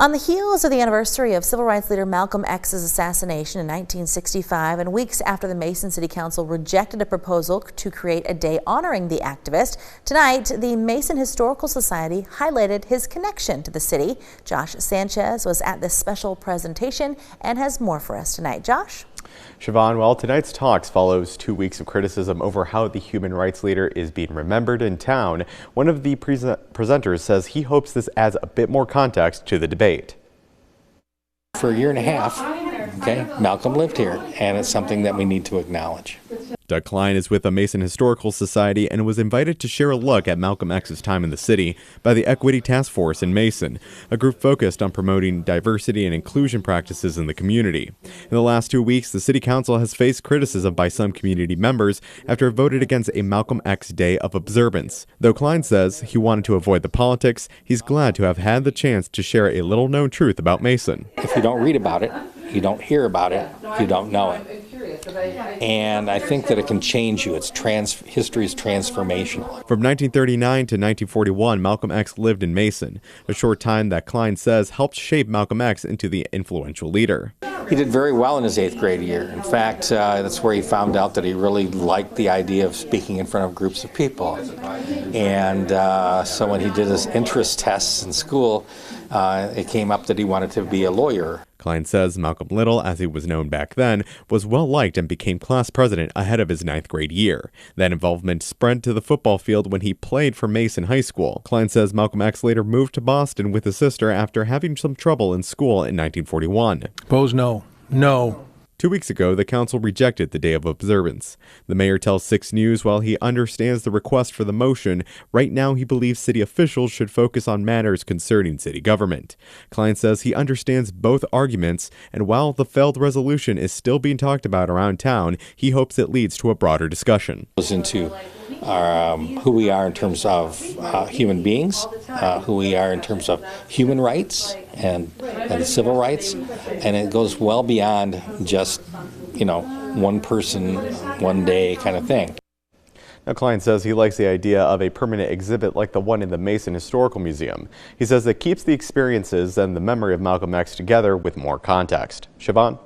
On the heels of the anniversary of civil rights leader Malcolm X's assassination in 1965 and weeks after the Mason City Council rejected a proposal to create a day honoring the activist, tonight the Mason Historical Society highlighted his connection to the city. Josh Sanchez was at this special presentation and has more for us tonight. Josh? Siobhan, well, tonight's talks follows 2 weeks of criticism over how the human rights leader is being remembered in town. One of the presenters says he hopes this adds a bit more context to the debate. For a year and a half, Malcolm lived here, and it's something that we need to acknowledge. Doug Klein is with the Mason Historical Society and was invited to share a look at Malcolm X's time in the city by the Equity Task Force in Mason, a group focused on promoting diversity and inclusion practices in the community. In the last 2 weeks, the City Council has faced criticism by some community members after it voted against a Malcolm X Day of observance. Though Klein says he wanted to avoid the politics, he's glad to have had the chance to share a little-known truth about Mason. If you don't read about it, you don't hear about it, you don't know it. And I think that it can change you. History is transformational. From 1939 to 1941, Malcolm X lived in Mason, a short time that Klein says helped shape Malcolm X into the influential leader. He did very well in his 8th grade year. In fact, that's where he found out that he really liked the idea of speaking in front of groups of people. And so when he did his interest tests in school, it came up that he wanted to be a lawyer. Klein says Malcolm Little, as he was known back then, was well liked and became class president ahead of his 9th grade year. That involvement spread to the football field when he played for Mason High School. Klein says Malcolm X later moved to Boston with his sister after having some trouble in school in 1941. Opposed, no. No. 2 weeks ago, the council rejected the day of observance. The mayor tells 6 News while he understands the request for the motion, right now he believes city officials should focus on matters concerning city government. Klein says he understands both arguments, and while the failed resolution is still being talked about around town, he hopes it leads to a broader discussion. It goes into who we are in terms of human beings, who we are in terms of human rights and civil rights, and it goes well beyond just, one person, one day kind of thing. Now, Klein says he likes the idea of a permanent exhibit like the one in the Mason Historical Museum. He says it keeps the experiences and the memory of Malcolm X together with more context. Siobhan?